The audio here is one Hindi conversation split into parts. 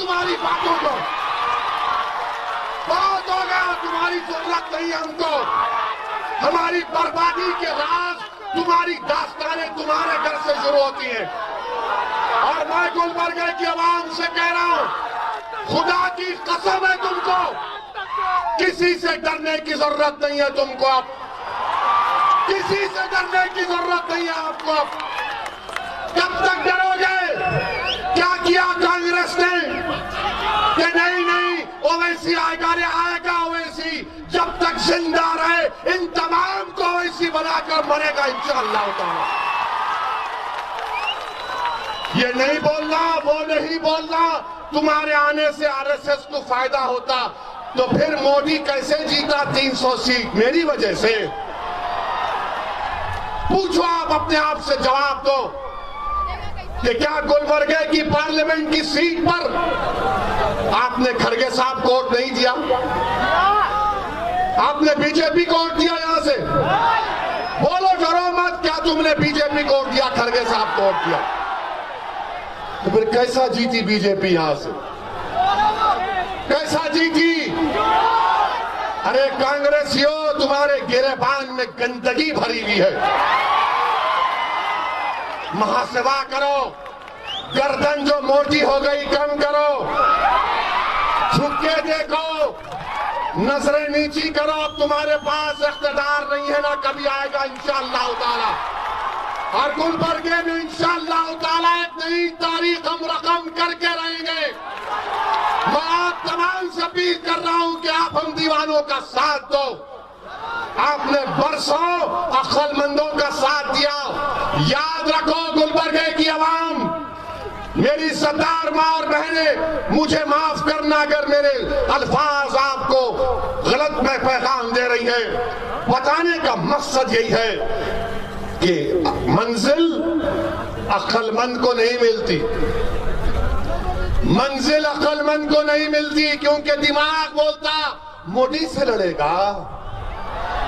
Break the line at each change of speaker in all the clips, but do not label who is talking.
तुम्हारी बातों को, बहुत हो गया, तुम्हारी जरूरत नहीं है हमको। हमारी बर्बादी के राज, तुम्हारी दास्तानें तुम्हारे घर से शुरू होती हैं। और मैं गुलबर्गे की आवाम से कह रहा हूं, खुदा की कसम है तुमको, किसी से डरने की जरूरत नहीं है तुमको। अब किसी से डरने की जरूरत नहीं है आपको। कब तक डरोगे? क्या किया कांग्रेस ने कि नहीं ओवैसी आएगा, अरे आएगा ओवैसी, जब तक जिंदा रहे इन तमाम को ओवैसी बनाकर मरेगा इंशाअल्लाह ताला। ये नहीं बोलना, वो नहीं बोलना, तुम्हारे आने से आरएसएस को फायदा होता तो फिर मोदी कैसे जीता 300 सीट? मेरी वजह से। पूछो, आप अपने आप से जवाब दो कि क्या गुलबर्गे की पार्लियामेंट की सीट पर आपने खड़गे साहब को वोट नहीं दिया? आपने बीजेपी को वोट दिया? यहां से बोलो, डरो मत, क्या तुमने बीजेपी को वोट दिया, खड़गे साहब को वोट दिया? तो फिर कैसा जीती बीजेपी? यहां से कैसा जीती? अरे कांग्रेसियों, तुम्हारे गिरेबान में गंदगी भरी हुई है। महासेवा करो, गर्दन जो मोटी हो गई कम करो, झुक के देखो, नजरें नीची करो। अब तुम्हारे पास इख्तियार नहीं है, ना कभी आएगा इंशाअल्लाह ताला। और गुलबर्गे में इंशाअल्लाह ताला एक नई तारीख हम रकम करके रहेंगे। मैं आप तमाम से अपील कर रहा हूं कि आप हम दीवानों का साथ दो। आपने बरसों अक्लमंदों का साथ दिया। याद रखो गुलबर्गे की आवाम, मेरी सरदार मां और बहनें, मुझे माफ करना अगर मेरे अल्फाज आपको गलत में पैगाम दे रही है। बताने का मकसद यही है कि मंजिल अक्लमंद को नहीं मिलती, मंजिल अक्लमंद को नहीं मिलती, क्योंकि दिमाग बोलता मोदी से लड़ेगा,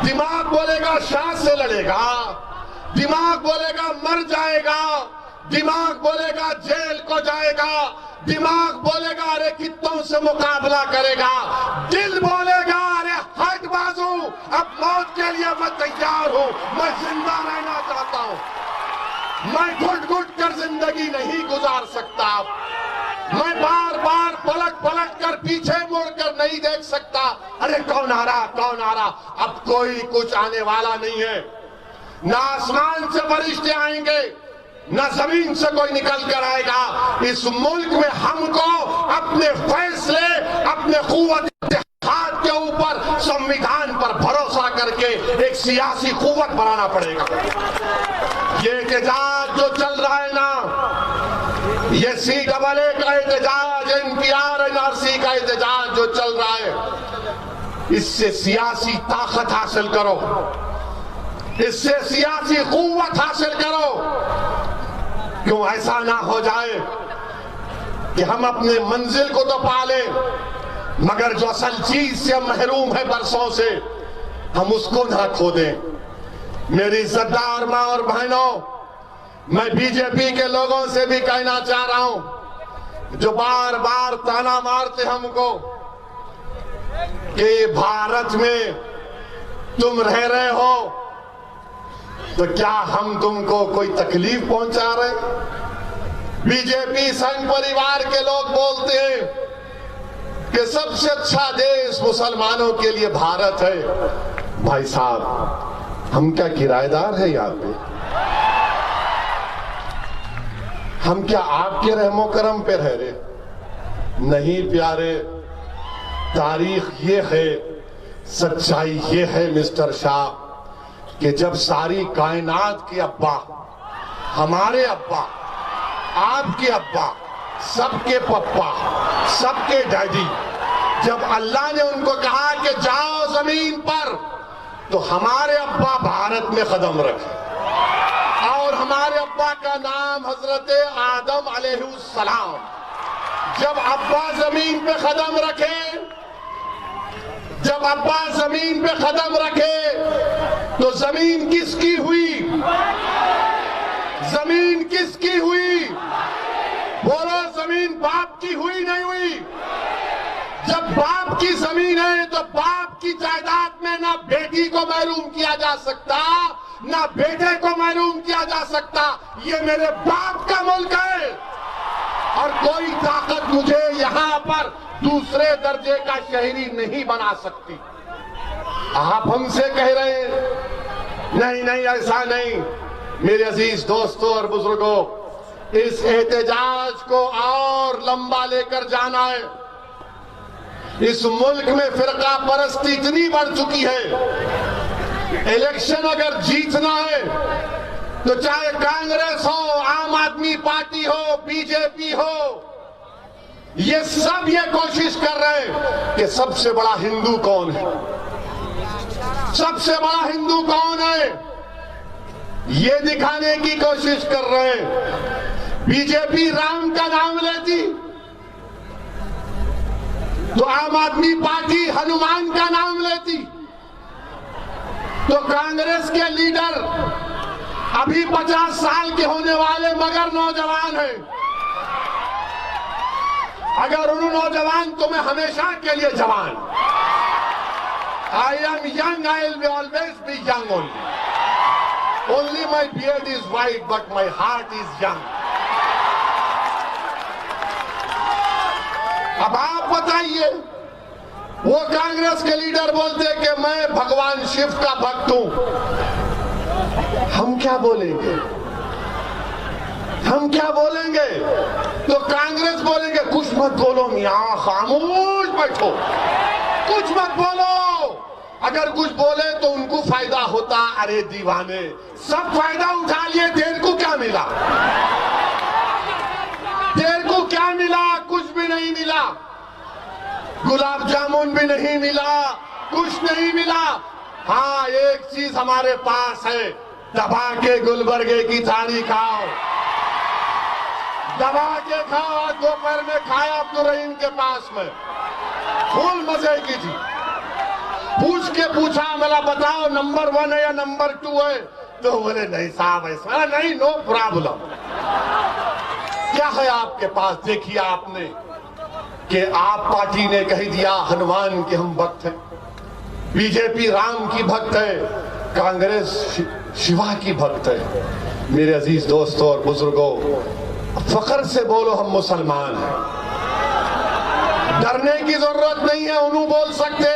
दिमाग बोलेगा शाह से लड़ेगा, दिमाग बोलेगा मर जाएगा, दिमाग बोलेगा जेल को जाएगा, दिमाग बोलेगा अरे कितनों से मुकाबला करेगा, दिल बोलेगा अरे हट बाजू, अब मौत के लिए मैं तैयार हूं, मैं जिंदा रहना चाहता हूं, मैं घुट घुट कर जिंदगी नहीं गुजार सकता, मैं बार बार पलट पलट कर पीछे मुड़कर नहीं देख सकता। अरे कौन आ रहा, कौन आ रहा? अब कोई कुछ आने वाला नहीं है। ना आसमान से फरिश्ते आएंगे, ना जमीन से कोई निकल कर आएगा। इस मुल्क में हमको अपने फैसले, अपने कुव्वत इत्तेहाद के ऊपर, संविधान पर भरोसा करके एक सियासी कुव्वत बनाना पड़ेगा। ये एहतजाज जो चल रहा है ना, ये CAA का एहतजाज, NPR NRC का एहतजाज जो चल रहा है, इससे सियासी ताकत हासिल करो, इससे सियासी कुव्वत हासिल करो। क्यों ऐसा ना हो जाए कि हम अपने मंजिल को तो पाले, मगर जो असल चीज से हम महरूम है बरसों से, हम उसको ना खो दें। मेरी सरदार मां और बहनों, मैं बीजेपी के लोगों से भी कहना चाह रहा हूं, जो बार बार ताना मारते हमको कि भारत में तुम रह रहे हो, तो क्या हम तुमको कोई तकलीफ पहुंचा रहे? बीजेपी संघ परिवार के लोग बोलते हैं कि सबसे अच्छा देश मुसलमानों के लिए भारत है। भाई साहब, हम क्या किराएदार है यहाँ पे? हम क्या आपके रहमो करम पे रह रहे? नहीं प्यारे, तारीख ये है, सच्चाई ये है मिस्टर शाह, कि जब सारी कायनात के अब्बा, हमारे अब्बा, आपके अब्बा, सबके पप्पा, सबके डैडी, जब अल्लाह ने उनको कहा कि जाओ जमीन पर, तो हमारे अब्बा भारत में कदम रखे, और हमारे अब्बा का नाम हजरत आदम अलैहिस्सलाम। जब अब्बा जमीन पे कदम रखे, जब अब्बा जमीन पे कदम रखे, तो जमीन किसकी हुई? जमीन किसकी हुई? बोलो, जमीन बाप की हुई नहीं हुई? जब बाप की जमीन है तो बाप की जायदाद में ना बेटी को महरूम किया जा सकता, ना बेटे को महरूम किया जा सकता। ये मेरे बाप का मुल्क है और कोई ताकत मुझे यहां पर दूसरे दर्जे का शहरी नहीं बना सकती। आप हमसे कह रहे हैं नहीं नहीं ऐसा नहीं। मेरे अजीज दोस्तों और बुजुर्गों, इस एहतजाज को और लंबा लेकर जाना है। इस मुल्क में फिरका परस्ती इतनी बढ़ चुकी है, इलेक्शन अगर जीतना है तो चाहे कांग्रेस हो, आम आदमी पार्टी हो, बीजेपी हो, ये सब ये कोशिश कर रहे हैं कि सबसे बड़ा हिंदू कौन है, सबसे बड़ा हिंदू कौन है, ये दिखाने की कोशिश कर रहे हैं। बीजेपी राम का नाम लेती तो आम आदमी पार्टी हनुमान का नाम लेती, तो कांग्रेस के लीडर अभी 50 साल के होने वाले मगर नौजवान हैं। अगर उन नौजवान तो मैं हमेशा के लिए जवान, I am young, I will always be young only my beard is white but my heart is young. अब आप बताइए, वो कांग्रेस के लीडर बोलते कि मैं भगवान शिव का भक्त हूं, हम क्या बोलेंगे, हम क्या बोलेंगे? तो कांग्रेस बोलेंगे कुछ मत बोलो मियां, खामोश बैठो, कुछ मत बोलो। अगर कुछ बोले तो उनको फायदा होता। अरे दीवाने, सब फायदा उठा लिए, देर को क्या मिला, देर को क्या मिला? कुछ भी नहीं मिला, गुलाब जामुन भी नहीं मिला, कुछ नहीं मिला। हाँ, एक चीज हमारे पास है, दबा के गुलबर्गे की थाली खाओ, दबा के खाओ। दोपहर में खाया अब्दुल रहीम के पास में, फुल मजे की थी। पूछ के पूछा, मेरा बताओ नंबर 1 है या नंबर 2 है? तो बोले नहीं साहब ऐसा नहीं, नो प्रॉब्लम। क्या है आपके पास? देखिए आपने कि आप पार्टी ने कह दिया हनुमान के हम भक्त हैं, बीजेपी राम की भक्त है, कांग्रेस शिवा की भक्त है। मेरे अजीज दोस्तों और बुजुर्गों, फख्र से बोलो हम मुसलमान हैं, डरने की जरूरत नहीं है। उन्होंने बोल सकते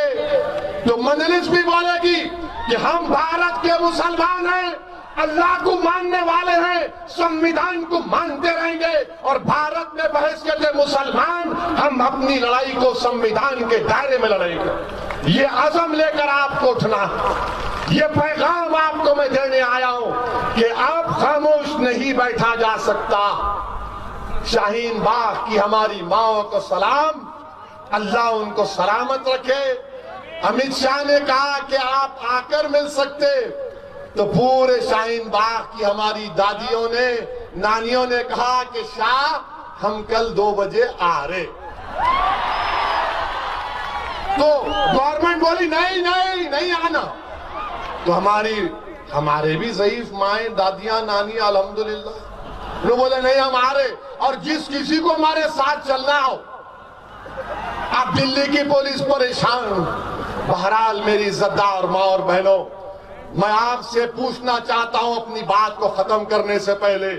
तो मजलिस भी बोलेगी कि हम भारत के मुसलमान हैं, अल्लाह को मानने वाले हैं, संविधान को मानते रहेंगे और भारत में बहैसियत मुसलमान हम अपनी लड़ाई को संविधान के दायरे में लड़ेंगे। ये अज़म लेकर आपको उठना, ये पैगाम आपको मैं देने आया हूं कि आप खामोश नहीं बैठा जा सकता। शाहीन बाग की हमारी माओ को सलाम, अल्लाह उनको सलामत रखे। अमित शाह ने कहा कि आप आकर मिल सकते, तो पूरे शाहीन बाग की हमारी दादियों ने, नानियों ने कहा कि शाह हम कल 2 बजे आ रहे। तो गवर्नमेंट बोली नहीं नहीं नहीं आना। तो हमारे भी ज़ईफ माएं, दादियां, नानी अल्हम्दुलिल्लाह, वो बोले नहीं हम आ रहे। और जिस किसी को हमारे साथ चलना हो, आप दिल्ली की पुलिस परेशान। बहरहाल मेरी इज्जतदार माँ और बहनों, मैं आपसे पूछना चाहता हूं अपनी बात को खत्म करने से पहले,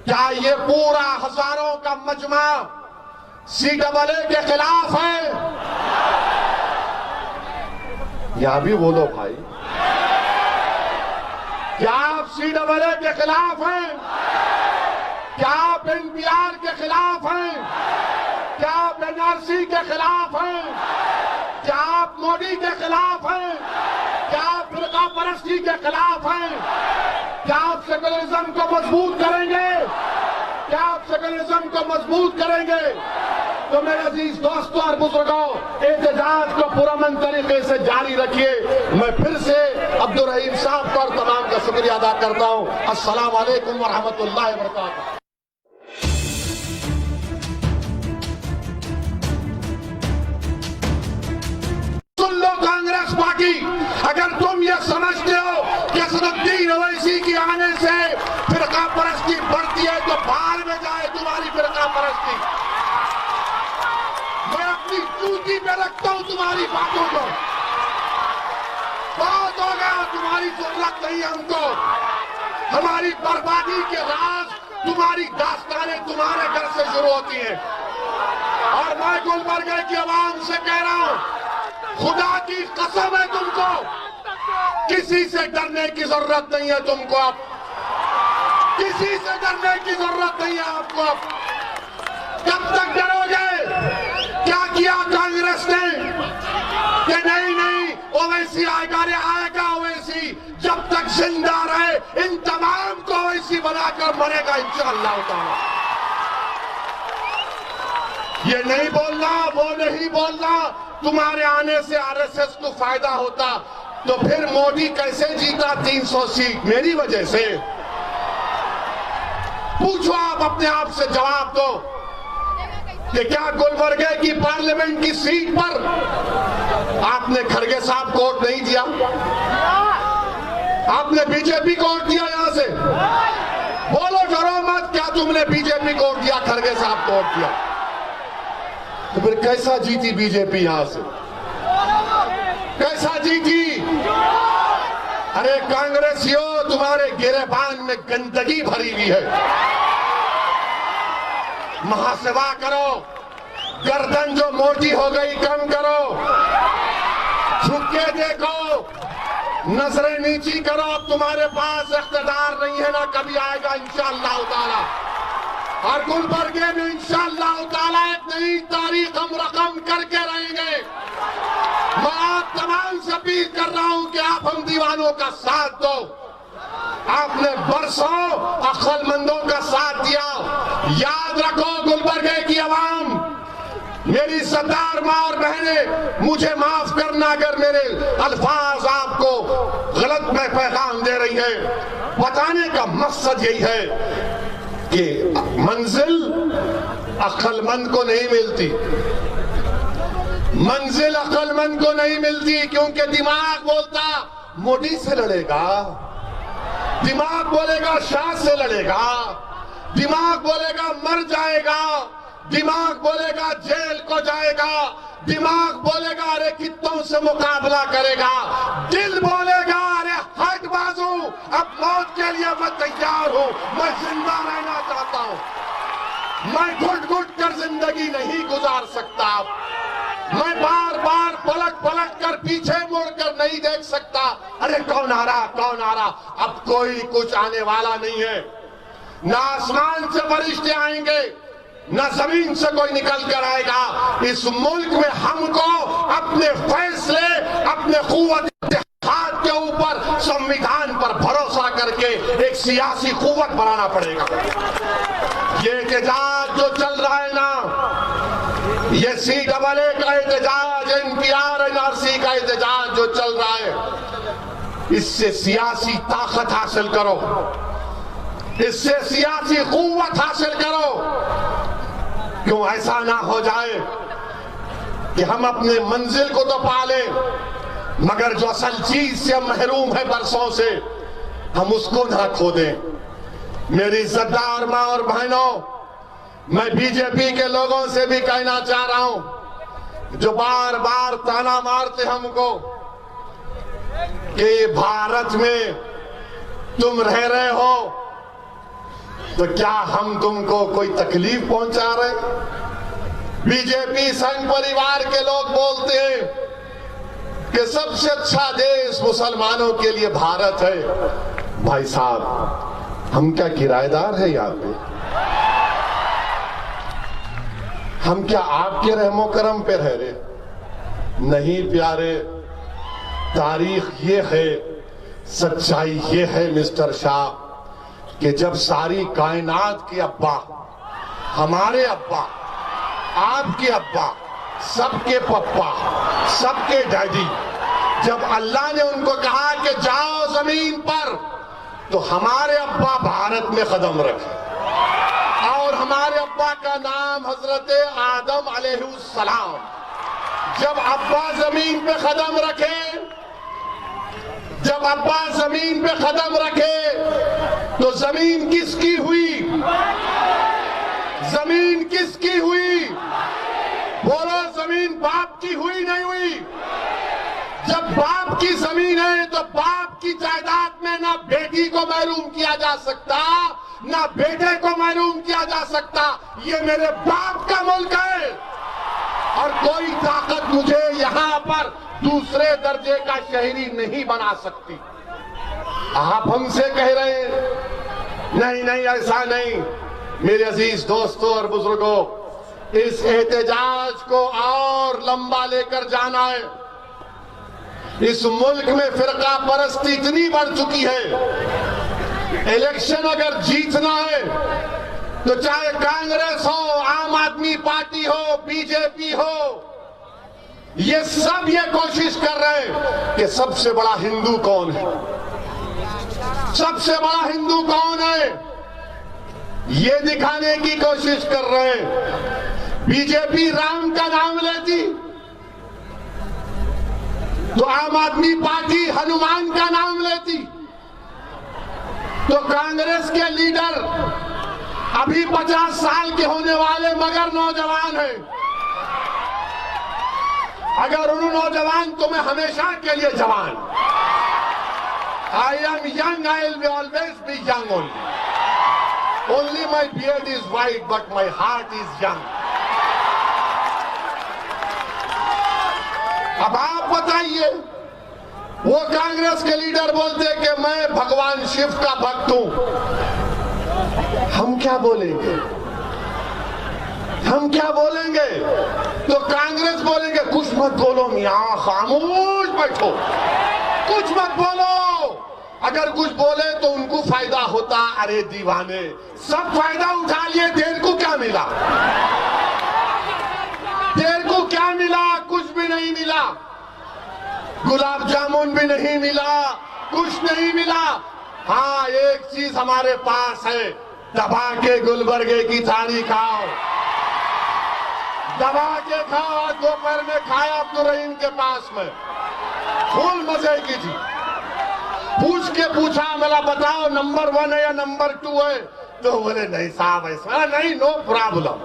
क्या ये पूरा हजारों का मजमा CAA के खिलाफ है? यहां भी बोलो भाई, क्या आप CAA के खिलाफ हैं? क्या आप NPR के खिलाफ हैं? क्या आप NRC के खिलाफ हैं? क्या आप मोदी के खिलाफ हैं? क्या आप फिरका परस्ती के खिलाफ हैं? क्या आप सेकुलरिज्म को मजबूत करेंगे? क्या आप सेकुलरिज्म को मजबूत करेंगे? तो मेरे अजीज दोस्तों और बुजुर्गों, एहतजाज को पुरअमन तरीके से जारी रखिए। मैं फिर से अब्दुल रहीम साहब का और तमाम का शुक्रिया अदा करता हूं। अस्सलाम वालेकुम व रहमतुल्लाहि व बरकातहू। सुन लो कांग्रेस पार्टी, अगर तुम ये समझते हो कि असदुद्दीन ओवैसी की आने से फिरका परस्ती बढ़ती है तो बाहर में जाए तुम्हारी फिरका परस्ती। मैं अपनी चौकी पे रखता हूं तुम्हारी बातों को। बहुत हो गया, तुम्हारी जरूरत नहीं है हमको। हमारी बर्बादी के राज, तुम्हारी दास्तानें तुम्हारे घर से शुरू होती हैं। और मैं गुलबर्गा की आवाम से कह रहा हूं, खुदा की कसम है तुमको, किसी से डरने की जरूरत नहीं है तुमको। अब किसी से डरने की जरूरत नहीं है आपको। अब कब तक डरोगे? क्या किया कांग्रेस ने कि नहीं नहीं ओवैसी आएगा, रे आएगा ओवैसी, जब तक जिंदा रहे इन तमाम को ओवैसी बनाकर मरेगा इंशाअल्लाह ताला। ये नहीं बोलना, वो नहीं बोलना, तुम्हारे आने से आरएसएस को फायदा होता तो फिर मोदी कैसे जीता 300 सीट? मेरी वजह से। पूछो, आप अपने आप से जवाब दो कि क्या गुलबर्गा की पार्लियामेंट की सीट पर आपने खड़गे साहब को वोट नहीं दिया? आपने बीजेपी को वोट दिया? यहां से बोलो, डरो मत, क्या तुमने बीजेपी को वोट दिया, खड़गे साहब को वोट दिया? तो फिर कैसा जीती बीजेपी? यहां से कैसा जीती? अरे कांग्रेसियों, तुम्हारे गिरेबान में गंदगी भरी हुई है। महासेवा करो, गर्दन जो मोटी हो गई कम करो, झुक के देखो, नजरें नीची करो। अब तुम्हारे पास इख्तिदार नहीं है, ना कभी आएगा इंशाअल्लाह ताला। और गुलबर्गे में इंशाअल्लाह ताला एक नई तारीख हम रकम करके रहेंगे। मैं आप तमाम से अपील कर रहा हूं कि आप हम दीवानों का साथ दो। आपने बरसों अक्लमंदों का साथ दिया। याद रखो गुलबर्गे की आवाम, मेरी सरदार माँ और बहनें, मुझे माफ करना अगर मेरे अल्फाज आपको गलत में पैगाम दे रही है। बताने का मकसद यही है कि मंजिल अक्लमंद को नहीं मिलती, मंजिल अक्लमंद को नहीं मिलती, क्योंकि दिमाग बोलता मोदी से लड़ेगा, दिमाग बोलेगा शाह से लड़ेगा, दिमाग बोलेगा मर जाएगा, दिमाग बोलेगा जेल को जाएगा, दिमाग बोलेगा अरे कितनों से मुकाबला करेगा, दिल बोलेगा अरे हट बाजू, अब मौत के लिए मैं तैयार हूं, मैं जिंदा रहना चाहता हूं, मैं घुट घुट कर जिंदगी नहीं गुजार सकता, मैं बार बार पलट पलट कर पीछे मुड़कर नहीं देख सकता। अरे कौन आ रहा, कौन आ रहा? अब कोई कुछ आने वाला नहीं है। ना आसमान से फरिश्ते आएंगे, ना जमीन से कोई निकल कर आएगा। इस मुल्क में हमको अपने फैसले, अपने कुव्वत इत्तेहाद के ऊपर, संविधान पर भरोसा करके एक सियासी कुव्वत बनाना पड़ेगा। ये एहतजाज जो चल रहा है ना, ये CAA का एहतजाज, NPR NRC का एहतजाज जो चल रहा है, इससे सियासी ताकत हासिल करो, इससे सियासी कुव्वत हासिल करो। क्यों ऐसा ना हो जाए कि हम अपने मंजिल को तो पाले, मगर जो असल चीज से हम महरूम है बरसों से, हम उसको ना खो दें। मेरी सरदार माँ और बहनों, मैं बीजेपी के लोगों से भी कहना चाह रहा हूं, जो बार बार ताना मारते हमको कि भारत में तुम रह रहे हो, तो क्या हम तुमको कोई तकलीफ पहुंचा रहे? बीजेपी संघ परिवार के लोग बोलते हैं कि सबसे अच्छा देश मुसलमानों के लिए भारत है। भाई साहब, हम क्या किराएदार है यहाँ पे? हम क्या आपके रहमो करम पे रह रहे? नहीं प्यारे, तारीख ये है, सच्चाई ये है मिस्टर शाह, कि जब सारी कायनात के अब्बा, हमारे अब्बा, आपके अब्बा, सबके पप्पा, सबके डैडी, जब अल्लाह ने उनको कहा कि जाओ जमीन पर, तो हमारे अब्बा भारत में कदम रखे, और हमारे अब्बा का नाम हजरत आदम अलैहिस्सलाम। जब अब्बा जमीन पे कदम रखे, जब अब्बा जमीन पे कदम रखे, तो जमीन किसकी हुई? जमीन किसकी हुई? बोलो, जमीन बाप की हुई नहीं हुई। जब बाप की जमीन है तो बाप की जायदाद में ना बेटी को महरूम किया जा सकता, ना बेटे को महरूम किया जा सकता। ये मेरे बाप का मुल्क है और कोई ताकत मुझे यहां पर दूसरे दर्जे का शहरी नहीं बना सकती। आप हमसे कह रहे हैं नहीं नहीं ऐसा नहीं। मेरे अजीज दोस्तों और बुजुर्गों, इस एहतजाज को और लंबा लेकर जाना है। इस मुल्क में फिरका परस्ती इतनी बढ़ चुकी है। इलेक्शन अगर जीतना है तो चाहे कांग्रेस हो, आम आदमी पार्टी हो, बीजेपी हो, ये सब ये कोशिश कर रहे हैं कि सबसे बड़ा हिंदू कौन है, सबसे बड़ा हिंदू कौन है, ये दिखाने की कोशिश कर रहे हैं। बीजेपी राम का नाम लेती तो आम आदमी पार्टी हनुमान का नाम लेती। तो कांग्रेस के लीडर अभी 50 साल के होने वाले मगर नौजवान हैं। अगर उन नौजवान तो मैं हमेशा के लिए जवान। I am young, I will always be young only. Only my beard is white, but my heart is young. अब आप बताइए, वो कांग्रेस के लीडर बोलते कि मैं भगवान शिव का भक्त हूं। हम क्या बोलेंगे? हम क्या बोलेंगे? तो कांग्रेस बोलेंगे कुछ मत बोलो मियां, खामोश बैठो, कुछ मत बोलो। अगर कुछ बोले तो उनको फायदा होता। अरे दीवाने, सब फायदा उठा लिए, देर को क्या मिला? देर को क्या मिला? कुछ भी नहीं मिला। गुलाब जामुन भी नहीं मिला, कुछ नहीं मिला। हाँ, एक चीज हमारे पास है, दबा के गुलबर्गे की थाली खाओ, दबा के खाओ। दोपहर में खाया अब्दुल रहीम के पास में, फुल मजे की थी। पूछ के पूछा, मेरा बताओ नंबर 1 है या नंबर 2 है? तो बोले नहीं साहब ऐसा नहीं, नो प्रॉब्लम।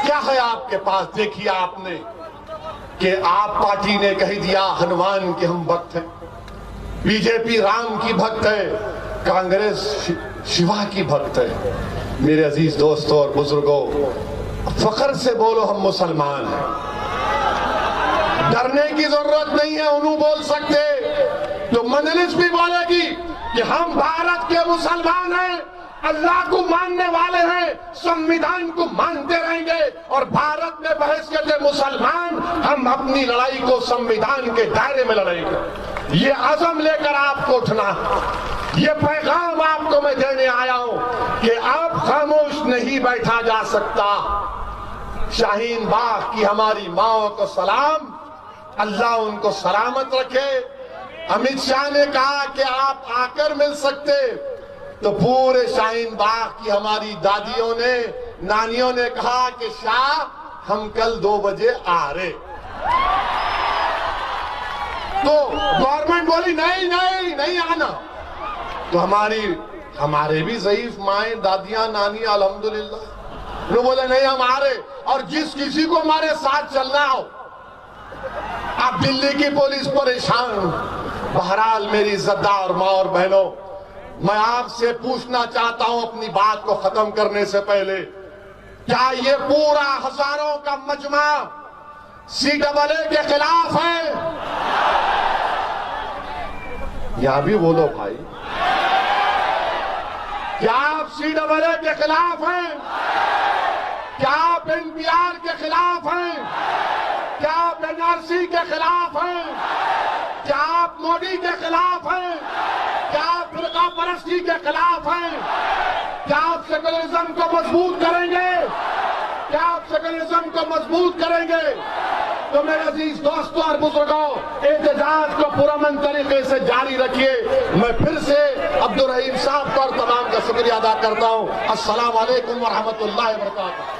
क्या है आपके पास? देखिए आपने कि आप पार्टी ने कह दिया हनुमान के हम भक्त हैं, बीजेपी राम की भक्त है, कांग्रेस शिवा की भक्त है। मेरे अजीज दोस्तों और बुजुर्गों, फख्र से बोलो हम मुसलमान हैं, डरने की जरूरत नहीं है। उन्होंने बोल सकते तो मजलिस भी बोलेगी कि हम भारत के मुसलमान हैं, अल्लाह को मानने वाले हैं, संविधान को मानते रहेंगे और भारत में बहैसियत मुसलमान हम अपनी लड़ाई को संविधान के दायरे में लड़ेंगे। ये अज़म लेकर आपको उठना, ये पैगाम आपको मैं देने आया हूं कि अब खामोश नहीं बैठा जा सकता। शाहीन बाग की हमारी माओ को सलाम, अल्लाह उनको सलामत रखे। अमित शाह ने कहा कि आप आकर मिल सकते, तो पूरे शाहीन बाग की हमारी दादियों ने, नानियों ने कहा कि शाह हम कल 2 बजे आ रहे। तो गवर्नमेंट बोली नहीं नहीं नहीं आना। तो हमारे भी ज़ईफ माएं, दादियां, नानी अल्हम्दुलिल्लाह, वो बोले नहीं हम आ रहे। और जिस किसी को हमारे साथ चलना हो, अब दिल्ली की पुलिस परेशान। बहरहाल मेरी इज्जतदार माँ और बहनों, मैं आपसे पूछना चाहता हूं अपनी बात को खत्म करने से पहले, क्या ये पूरा हजारों का मजमा CAA के खिलाफ है? यहां भी बोलो भाई, क्या आप CAA के खिलाफ हैं? क्या आप NPR के खिलाफ हैं? क्या आप NRC के खिलाफ हैं? क्या आप मोदी के खिलाफ हैं? क्या आप फिरका परस्ती के खिलाफ हैं? क्या आप सेकुलरिज्म को मजबूत करेंगे? क्या आप सेकुलरिज्म को मजबूत करेंगे? तो मेरे अजीज दोस्तों और बुजुर्गों, एहतजाज को पुरअमन तरीके से जारी रखिए। मैं फिर से अब्दुल रहीम साहब पर तमाम का शुक्रिया अदा करता हूं। अस्सलाम वालेकुम व रहमतुल्लाहि व बरकातहू।